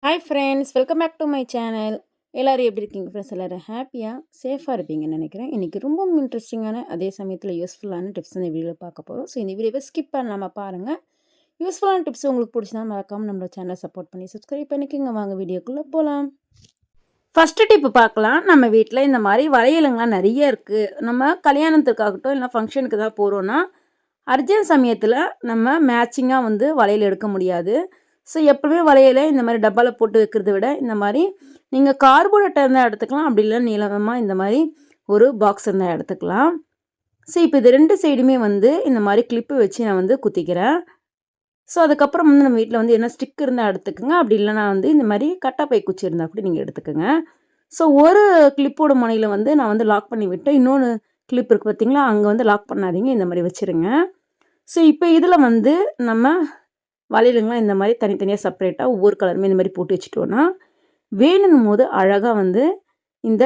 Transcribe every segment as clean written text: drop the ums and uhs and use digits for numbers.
Hi friends, welcome back to my channel. எல்லோரும் எப்படி இருக்கீங்க ஃப்ரெண்ட்ஸ்? எல்லோரும் ஹாப்பியாக சேஃபாக இருப்பீங்கன்னு நினைக்கிறேன். இன்றைக்கி ரொம்பவும் இன்ட்ரெஸ்டிங்கான அதே சமயத்தில் யூஸ்ஃபுல்லான டிப்ஸ் இந்த வீடியோவில் பார்க்க போகிறோம். ஸோ இந்த வீடியோவை ஸ்கிப் பண்ணாமல் பாருங்கள். யூஸ்ஃபுல்லான டிப்ஸ் உங்களுக்கு பிடிச்சதா மறக்காமல் நம்மளோட சேனலை சப்போர்ட் பண்ணி சப்ஸ்கிரைப் பண்ணிக்கோங்க. வாங்க வீடியோக்குள்ளே போகலாம். ஃபஸ்ட்டு டிப்பு பார்க்கலாம். நம்ம வீட்டில் இந்த மாதிரி வளையலுங்களாம் நிறைய இருக்குது. நம்ம கல்யாணத்துக்காகட்டும் இல்லை ஃபங்க்ஷனுக்கு தான் போகிறோன்னா அர்ஜென்ட் சமயத்தில் நம்ம மேட்சிங்காக வளையல் எடுக்க முடியாது. ஸோ எப்பவுமே வளையலை இந்த மாதிரி டப்பாவில் போட்டு வைக்கிறத விட இந்த மாதிரி நீங்கள் கார்போர்ட் அட்டை இருந்தால் எடுத்துக்கலாம். அப்படி இல்லை நீளமாக இந்த மாதிரி ஒரு பாக்ஸ் இருந்தால் எடுத்துக்கலாம். ஸோ இப்போ இது ரெண்டு சைடுமே இந்த மாதிரி கிளிப்பு வச்சு நான் குத்திக்கிறேன். ஸோ அதுக்கப்புறம் நம்ம வீட்டில் என்ன ஸ்டிக் இருந்தால் எடுத்துக்கோங்க. அப்படி இல்லைனா இந்த மாதிரி கட்டாப்பை குச்சி இருந்தால் கூட நீங்கள் எடுத்துக்கோங்க. ஸோ ஒரு கிளிப்போட முனையில் நான் லாக் பண்ணி விட்டேன். இன்னொன்று கிளிப் இருக்குது பார்த்தீங்களா, அங்கே லாக் பண்ணாதீங்க, இந்த மாதிரி வச்சுருங்க. ஸோ இப்போ இதில் நம்ம வளையலுங்களாம் இந்த மாதிரி தனித்தனியாக செப்பரேட்டாக ஒவ்வொரு கலருமே இந்த மாதிரி போட்டு வச்சுட்டோன்னா வேணுங்கும் போது அழகாக இந்த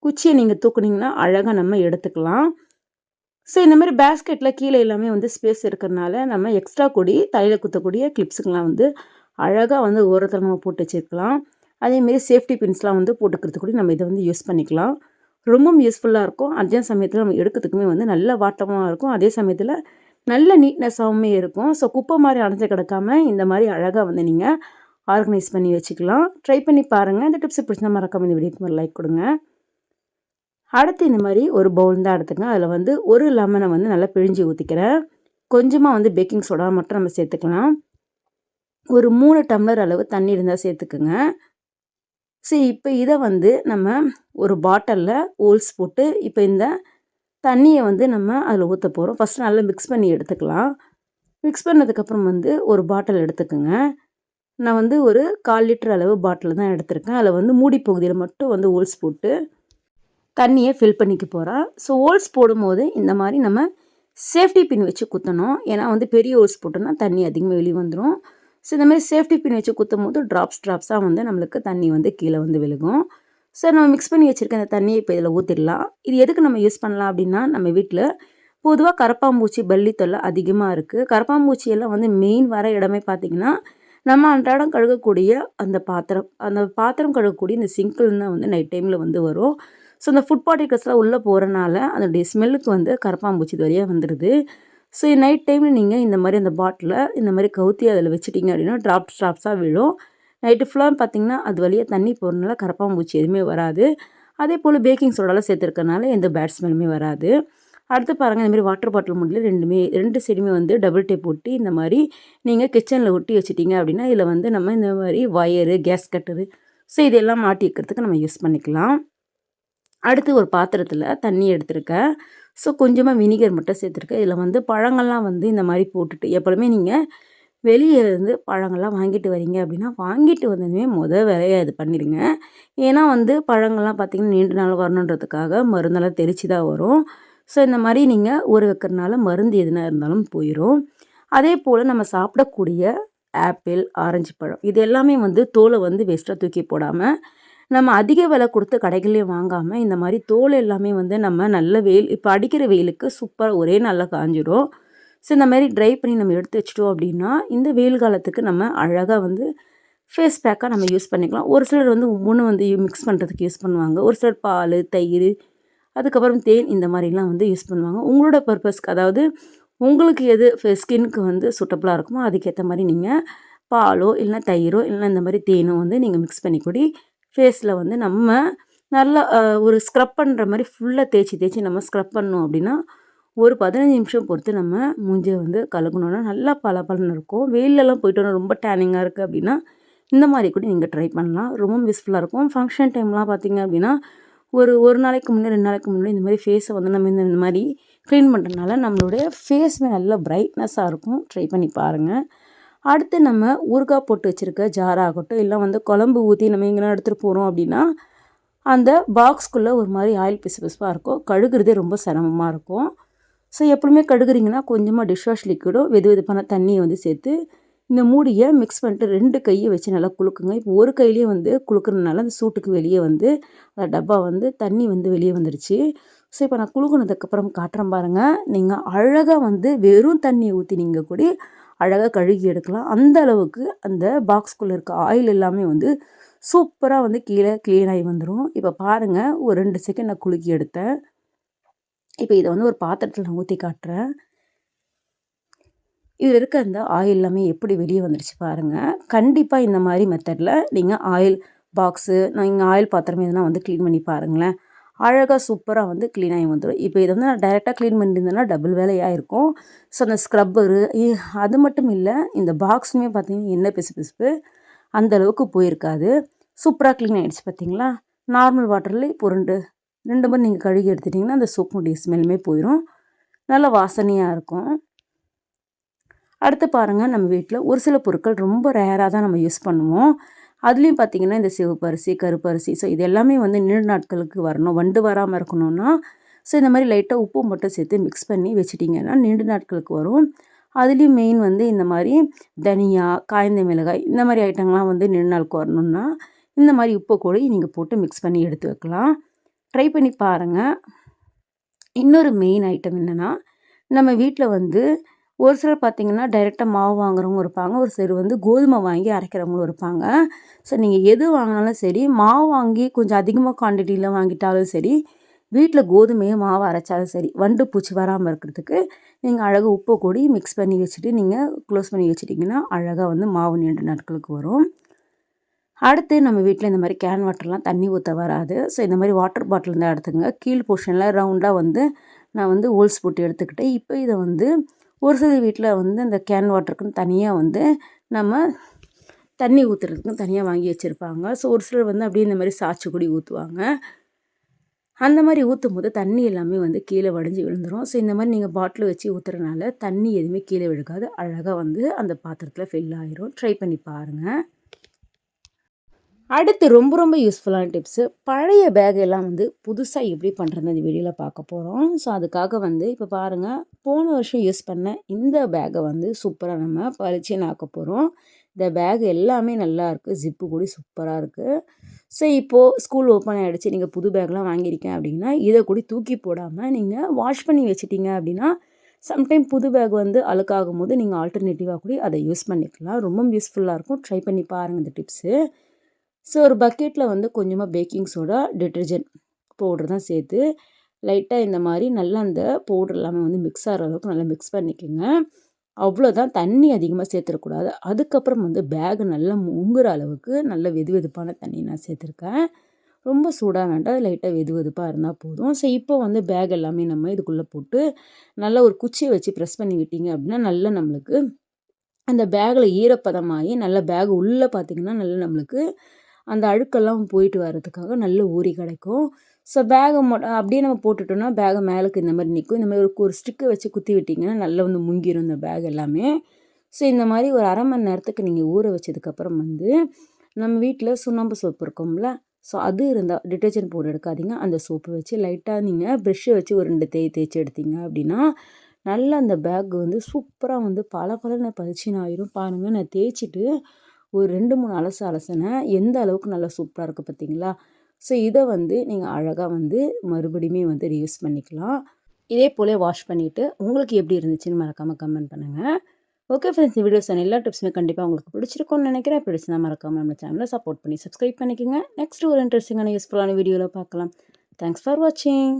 குச்சியை நீங்கள் தூக்குனிங்கன்னா அழகாக நம்ம எடுத்துக்கலாம். ஸோ இந்த மாதிரி பேஸ்கெட்டில் கீழே எல்லாமே ஸ்பேஸ் இருக்கிறதுனால நம்ம எக்ஸ்ட்ரா கொடி தலையில் குத்தக்கூடிய கிளிப்ஸுக்கெலாம் அழகாக ஓரத்தில் நம்ம போட்டு வச்சுருக்கலாம். அதேமாரி சேஃப்டி பின்ஸ்லாம் போட்டுக்கிறது கூட நம்ம இதை யூஸ் பண்ணிக்கலாம். ரொம்பவும் யூஸ்ஃபுல்லாக இருக்கும். அர்ஜென்ட் சமயத்தில் நம்ம எடுக்கிறதுக்குமே நல்ல வாட்டமாக இருக்கும். அதே சமயத்தில் நல்ல நீட்னஸாகவுமே இருக்கும். ஸோ குப்பை மாதிரி அடைஞ்சு கிடக்காம இந்த மாதிரி அழகாக நீங்கள் ஆர்கனைஸ் பண்ணி வச்சுக்கலாம். ட்ரை பண்ணி பாருங்கள். இந்த டிப்ஸை பிடிச்சா மறக்காம இந்த வீடியோக்கு ஒரு லைக் கொடுங்க. அடுத்து இந்த மாதிரி ஒரு பவுல் தான் எடுத்துங்க. அதில் ஒரு லெமனை நல்லா பிழிஞ்சு ஊற்றிக்கிறேன். கொஞ்சமாக பேக்கிங் சோடா மட்டும் நம்ம சேர்த்துக்கலாம். ஒரு 3 டம்ளர் அளவு தண்ணி இருந்தால் சேர்த்துக்குங்க. சரி, இப்போ இதை நம்ம ஒரு பாட்டிலில் ஹோல்ஸ் போட்டு இப்போ இந்த தண்ணியை நம்ம அதில் ஊற்ற போகிறோம். ஃபஸ்ட்டு நல்லா மிக்ஸ் பண்ணி எடுத்துக்கலாம். மிக்ஸ் பண்ணதுக்கப்புறம் ஒரு பாட்டில் எடுத்துக்கோங்க. நான் ஒரு 1/4 லிட்டர் அளவு பாட்டில் தான் எடுத்திருக்கேன். அதில் மூடி பகுதியில் மட்டும் ஹோல்ஸ் போட்டு தண்ணியை ஃபில் பண்ணிக்க போகிறேன். ஸோ ஹோல்ஸ் போடும்போது இந்த மாதிரி நம்ம சேஃப்டி பின் வச்சு குத்தணும். ஏன்னா பெரிய ஹோல்ஸ் போட்டோன்னா தண்ணி அதிகமாக வெளியே வந்துடும். ஸோ இந்த மாதிரி சேஃப்டி பின் வச்சு குத்தும் போது ட்ராப்ஸாக நம்மளுக்கு தண்ணி கீழே விழுகும். ஸோ நம்ம மிக்ஸ் பண்ணி வச்சுருக்க அந்த தண்ணியை இப்போ இதில் ஊற்றிடலாம். இது எதுக்கு நம்ம யூஸ் பண்ணலாம் அப்படின்னா, நம்ம வீட்டில் பொதுவாக கரப்பாம்பூச்சி பல்லி தொல்லை அதிகமாக இருக்குது. கரப்பாம்பூச்சியெல்லாம் மெயின் வர இடமே பார்த்திங்கன்னா நம்ம அன்றாடம் கழுகக்கூடிய அந்த பாத்திரம் கழுகக்கூடிய இந்த சிங்கிள் தான் நைட் டைமில் வரும். ஸோ அந்த ஃபுட் பார்ட்டிகல்ஸ்லாம் உள்ளே போகிறனால அதனுடைய ஸ்மெல்லுக்கு கரப்பாம்பூச்சி இது வழியாக வந்துடுது. ஸோ நைட் டைமில் நீங்கள் இந்த மாதிரி அந்த பாட்டிலை இந்த மாதிரி கவுத்தி அதில் வச்சுட்டிங்க அப்படின்னா ட்ராப்ஸாக விழும். நைட்டு ஃபுல்லாக பார்த்திங்கன்னா அது வழியாக தண்ணி போகிறதுனால கரப்பாம்பூச்சி எதுவுமே வராது. அதே போல் பேக்கிங் சோடாலாம் சேர்த்துருக்கனால எந்த பேட் ஸ்மெல்லுமே வராது. அடுத்து பாருங்கள், இந்த மாதிரி வாட்டர் பாட்டில் முடியல ரெண்டு சைடுமே டபுள் டேப் ஒட்டி இந்த மாதிரி நீங்கள் கிச்சனில் ஒட்டி வச்சிட்டிங்க அப்படின்னா இதில் நம்ம இந்த மாதிரி வயரு, கேஸ் கட்டரு, ஸோ இதெல்லாம் மாட்டி வைக்கிறதுக்கு நம்ம யூஸ் பண்ணிக்கலாம். அடுத்து ஒரு பாத்திரத்தில் தண்ணி எடுத்துருக்கேன். ஸோ கொஞ்சமாக வினிகர் மட்டும் சேர்த்துருக்கேன். இதில் பழங்கள்லாம் இந்த மாதிரி போட்டுட்டு எப்போவுமே நீங்கள் வெளியே இருந்து பழங்கள்லாம் வாங்கிட்டு வரீங்க அப்படின்னா வாங்கிட்டு வந்ததுமே வேலையாக இது பண்ணிடுங்க. ஏன்னா பழங்கள்லாம் பார்த்திங்கன்னா நீண்ட நாள் வரணுன்றதுக்காக மருந்தெல்லாம் தெளித்து தான் வரும். ஸோ இந்த மாதிரி நீங்கள் ஊற வைக்கிறதுனால மருந்து எதுனா இருந்தாலும் போயிடும். அதே போல் நம்ம சாப்பிடக்கூடிய ஆப்பிள், ஆரஞ்சு பழம் இது எல்லாமே தோலை வேஸ்ட்டாக தூக்கி போடாமல் நம்ம அதிக விலை கொடுத்து கடைகள்லேயே வாங்காமல் இந்த மாதிரி தோல் எல்லாமே நம்ம நல்ல வெயில் இப்போ அடிக்கிற வெயிலுக்கு சூப்பராக ஒரே நாளில் காஞ்சிடும். ஸோ இந்த மாதிரி ட்ரை பண்ணி நம்ம எடுத்து வச்சிட்டோம் அப்படின்னா இந்த வெயில் காலத்துக்கு நம்ம அழகாக ஃபேஸ் பேக்காக நம்ம யூஸ் பண்ணிக்கலாம். ஒரு சிலர் ஒவ்வொன்று மிக்ஸ் பண்ணுறதுக்கு யூஸ் பண்ணுவாங்க. ஒரு சிலர் பால், தயிர், அதுக்கப்புறம் தேன் இந்த மாதிரிலாம் யூஸ் பண்ணுவாங்க. உங்களோட பர்பஸ்க்கு, அதாவது உங்களுக்கு எது ஸ்கின்னுக்கு சூட்டபுளாக இருக்குமோ அதுக்கேற்ற மாதிரி நீங்கள் பாலோ இல்லைனா தயிரோ இல்லைனா இந்த மாதிரி தேனோ நீங்கள் மிக்ஸ் பண்ணி கூடி ஃபேஸில் நம்ம நல்லா ஒரு ஸ்க்ரப் பண்ணுற மாதிரி ஃபுல்லாக தேய்ச்சி நம்ம ஸ்க்ரப் பண்ணோம் அப்படின்னா ஒரு 15 நிமிஷம் பொறுத்து நம்ம மூஞ்சியை கழுகணுன்னா நல்லா பளபளன்னு இருக்கும். வெயிலெல்லாம் போய்ட்டோன்னா ரொம்ப டேனிங்காக இருக்குது அப்படின்னா இந்த மாதிரி கூட நீங்கள் ட்ரை பண்ணலாம். ரொம்ப யூஸ்ஃபுல்லாக இருக்கும். ஃபங்க்ஷன் டைம்லாம் பார்த்திங்க அப்படின்னா ஒரு நாளைக்கு முன்னாடி 2 நாளைக்கு முன்னாடி இந்த மாதிரி ஃபேஸை நம்ம இந்த மாதிரி க்ளீன் பண்ணுறதுனால நம்மளுடைய ஃபேஸுமே நல்லா பிரைட்னஸாக இருக்கும். ட்ரை பண்ணி பாருங்கள். அடுத்து நம்ம ஊறுகாய் போட்டு வச்சுருக்க ஜாராகட்டும் இல்லை குழம்பு ஊற்றி நம்ம எங்கேனா எடுத்துகிட்டு போகிறோம் அப்படின்னா அந்த பாக்ஸ்குள்ளே ஒரு மாதிரி ஆயில் பிசுப்பாக இருக்கும். கழுகுறதே ரொம்ப சிரமமாக இருக்கும். ஸோ எப்பவுமே கழுகுறீங்கன்னா கொஞ்சமாக டிஷ்வாஷ் லிக்விடும் வெதுவெதுப்பான தண்ணியை சேர்த்து இந்த மூடியை மிக்ஸ் பண்ணிட்டு 2 கையை வச்சு நல்லா குலுக்குங்க. இப்போ ஒரு கையிலேயே குலுக்குறதுனால அந்த சூட்டுக்கு வெளியே அந்த டப்பா தண்ணி வெளியே வந்துடுச்சு. ஸோ இப்போ நான் குலுக்குனதுக்கப்புறம் காட்டுறேன் பாருங்கள். நீங்கள் அழகாக வெறும் தண்ணியை ஊற்றி நீங்கள் கூட அழகாக கழுகி எடுக்கலாம். அந்த அளவுக்கு அந்த பாக்ஸ்குள்ளே இருக்க ஆயில் எல்லாமே வந்து சூப்பராக வந்து கீழே க்ளீன் ஆகி வந்துடும். இப்போ பாருங்கள், ஒரு 2 செகண்ட் நான் குலுக்கி எடுத்தேன். இப்போ இதை வந்து ஒரு பாத்திரத்தில் நான் ஊற்றி காட்டுறேன். இதில் இருக்க அந்த ஆயில் எல்லாமே எப்படி வெளியே வந்துடுச்சு பாருங்கள். கண்டிப்பாக இந்த மாதிரி மெத்தடில் நீங்கள் ஆயில் பாக்ஸு நீங்கள் ஆயில் பாத்திரம் எதுனா வந்து க்ளீன் பண்ணி பாருங்களேன். அழகாக சூப்பராக வந்து க்ளீன் ஆகி வந்துடும். இப்போ இதை வந்து நான் டைரெக்டாக க்ளீன் பண்ணியிருந்தேன்னா டபுள் வேலையாக இருக்கும். ஸோ அந்த ஸ்க்ரப்பரு அது மட்டும் இல்லை, இந்த பாக்ஸுமே பார்த்திங்கன்னா எண்ணெய் பிசுபிசுப்பு அந்தளவுக்கு போயிருக்காது. சூப்பராக க்ளீன் ஆகிடுச்சு பார்த்தீங்களா. நார்மல் வாட்டரில் இப்போ 2 மணி நீங்கள் கழுகி எடுத்துட்டிங்கன்னா அந்த சோப்புடைய ஸ்மெல்லுமே போயிடும். நல்லா வாசனையாக இருக்கும். அடுத்து பாருங்கள், நம்ம வீட்டில் ஒரு சில பொருட்கள் ரொம்ப ரேராக தான் நம்ம யூஸ் பண்ணுவோம். அதுலேயும் பார்த்திங்கன்னா இந்த சிவப்பரிசி, கருப்பரிசி, ஸோ இது எல்லாமே வந்து நீண்ட நாட்களுக்கு வரணும், வண்டு வராமல் இருக்கணும்னா ஸோ இந்த மாதிரி லைட்டாக உப்பு மட்டும் சேர்த்து மிக்ஸ் பண்ணி வச்சுட்டிங்கன்னா நீண்ட நாட்களுக்கு வரும். அதுலேயும் மெயின் வந்து இந்த மாதிரி தனியா, காய்ந்த மிளகாய் இந்த மாதிரி ஐட்டங்கள்லாம் வந்து நீண்ட நாளுக்கு வரணும்னா இந்த மாதிரி உப்பு கூட நீங்கள் போட்டு மிக்ஸ் பண்ணி எடுத்து வைக்கலாம். ட்ரை பண்ணி பாருங்கள். இன்னொரு மெயின் ஐட்டம் என்னென்னா, நம்ம வீட்டில் வந்து ஒரு சிலர் பார்த்திங்கன்னா டைரெக்டாக மாவு வாங்குறவங்க இருப்பாங்க. ஒரு சிலர் வந்து கோதுமை வாங்கி அரைக்கிறவங்களும் இருப்பாங்க. ஸோ நீங்கள் எது வாங்கினாலும் சரி, மாவு வாங்கி கொஞ்சம் அதிகமாக குவான்டிட்டியில் வாங்கிட்டாலும் சரி, வீட்டில் கோதுமையை மாவு அரைச்சாலும் சரி, வண்டு பூச்சி வராமல் இருக்கிறதுக்கு நீங்கள் அழகாக உப்பு கூடி மிக்ஸ் பண்ணி வச்சுட்டு நீங்கள் க்ளோஸ் பண்ணி வச்சுட்டிங்கன்னா அழகாக வந்து மாவு நீண்ட நாட்களுக்கு வரும். அடுத்து நம்ம வீட்டில் இந்த மாதிரி கேன் வாட்டர்லாம் தண்ணி ஊற்ற வராது. ஸோ இந்த மாதிரி வாட்டர் பாட்டில் தான் எடுத்துங்க. கீழ் போர்ஷனில் ரவுண்டாக வந்து நான் வந்து ஹோல்ஸ் போட்டு எடுத்துக்கிட்டேன். இப்போ இதை வந்து ஒரு சில வீட்டில் வந்து இந்த கேன் வாட்டருக்குன்னு தனியாக வந்து நம்ம தண்ணி ஊற்றுறதுக்குன்னு தனியாக வாங்கி வச்சுருப்பாங்க. ஸோ ஒரு சிலர் வந்து அப்படியே இந்த மாதிரி சாய்ச்சி கூடி ஊற்றுவாங்க. அந்த மாதிரி ஊற்றும் போது தண்ணி எல்லாமே வந்து கீழே வடிஞ்சு விழுந்துடும். ஸோ இந்த மாதிரி நீங்கள் பாட்டில் வச்சு ஊற்றுறதுனால தண்ணி எதுவுமே கீழே விழுகாது. அழகாக வந்து அந்த பாத்திரத்தில் ஃபில் ஆகிரும். ட்ரை பண்ணி பாருங்கள். அடுத்து ரொம்ப ரொம்ப யூஸ்ஃபுல்லான டிப்ஸு, பழைய பேக் எல்லாம் வந்து புதுசாக எப்படி பண்ணுறது இந்த வீடியோவில் பார்க்க போகிறோம். ஸோ அதுக்காக வந்து இப்போ பாருங்கள், போன வருஷம் யூஸ் பண்ண இந்த பேக்கை வந்து சூப்பராக நம்ம பளிச்சுன்னு ஆக்க போகிறோம். இந்த பேக் எல்லாமே நல்லா இருக்குது, ஜிப்பு கூட சூப்பராக இருக்குது. ஸோ இப்போது ஸ்கூல் ஓப்பன் ஆகிடுச்சு, நீங்கள் புது பேக்லாம் வாங்கியிருக்கேன் அப்படின்னா இதை கூட தூக்கி போடாமல் நீங்கள் வாஷ் பண்ணி வச்சுட்டிங்க அப்படின்னா சம்டைம் புது பேக் வந்து அழுக்காகும் போது நீங்கள் ஆல்டர்னேட்டிவாக கூட அதை யூஸ் பண்ணிக்கலாம். ரொம்ப யூஸ்ஃபுல்லாக இருக்கும். ட்ரை பண்ணி பாருங்கள் இந்த டிப்ஸு. ஸோ ஒரு பக்கெட்டில் வந்து கொஞ்சமாக பேக்கிங் சோடா, டிட்டர்ஜென்ட் பவுடர் தான் சேர்த்து லைட்டாக இந்த மாதிரி நல்லா அந்த பவுடர் எல்லாமே வந்து மிக்ஸ் ஆகிற அளவுக்கு நல்லா மிக்ஸ் பண்ணிக்கோங்க. அவ்வளோதான், தண்ணி அதிகமாக சேர்த்துடக்கூடாது. அதுக்கப்புறம் வந்து பேக் நல்லா முங்குற அளவுக்கு நல்ல வெது வெதுப்பான தண்ணி நான் சேர்த்துருக்கேன். ரொம்ப சூடாக வேண்டாம், லைட்டாக வெது வெதுப்பாக இருந்தால் போதும். ஸோ இப்போ வந்து பேக் எல்லாமே நம்ம இதுக்குள்ளே போட்டு நல்லா ஒரு குச்சியை வச்சு ப்ரெஸ் பண்ணி விட்டிங்க அப்படின்னா நல்லா நம்மளுக்கு அந்த பேக்கில் ஈரப்பதமாகி நல்லா பேக் உள்ளே பார்த்திங்கன்னா நல்லா நம்மளுக்கு அந்த அழுக்கெல்லாம் போயிட்டு வர்றதுக்காக நல்ல ஊறி கிடைக்கும். ஸோ பேகை அப்படியே நம்ம போட்டுட்டோம்னா பேகை மேலுக்கு இந்த மாதிரி நிற்கும். இந்த மாதிரி ஒரு ஸ்டிக்கை வச்சு குத்தி விட்டிங்கன்னா நல்லா வந்து முங்கிடும் இந்த பேக் எல்லாமே. ஸோ இந்த மாதிரி ஒரு 1/2 மணி நேரத்துக்கு நீங்கள் ஊற வச்சதுக்கப்புறம் வந்து நம்ம வீட்டில் சுண்ணாம்பு சோப்பு இருக்கும்ல, ஸோ அது இருந்தால் டிட்டர்ஜென்ட் பவுடர் எடுக்காதீங்க, அந்த சோப்பு வச்சு லைட்டாக நீங்கள் ப்ரெஷ்ஷை வச்சு ஒரு 2 தேய்ச்சி எடுத்தீங்க அப்படின்னா நல்லா அந்த பேக் வந்து சூப்பராக வந்து பளபளன்னு பளிச்சுன்னு ஆயிரும். பாருங்கள், நான் தேய்ச்சிட்டு ஒரு 2-3 அலசினேன், எந்த அளவுக்கு நல்லா சூப்பராக இருக்குது பார்த்தீங்களா. ஸோ இதை வந்து நீங்கள் அழகாக வந்து மறுபடியுமே வந்து ரீயூஸ் பண்ணிக்கலாம். இதே போல் வாஷ் பண்ணிவிட்டு உங்களுக்கு எப்படி இருந்துச்சுன்னு மறக்காமல் கமெண்ட் பண்ணுங்கள். ஓகே ஃப்ரெண்ட்ஸ், இந்த வீடியோஸ் எல்லா டிப்ஸுமே கண்டிப்பாக உங்களுக்கு பிடிச்சிருக்கும்னு நினைக்கிறேன். பிடிச்சிருந்தா மறக்காமல் நம்ம சேனலை சப்போர்ட் பண்ணி சப்ஸ்கிரைப் பண்ணிக்கோங்க. நெக்ஸ்ட் ஒரு இன்ட்ரெஸ்டிங்கான யூஸ்ஃபுல்லான வீடியோவில் பார்க்கலாம். தேங்க்ஸ் ஃபார் வாட்சிங்.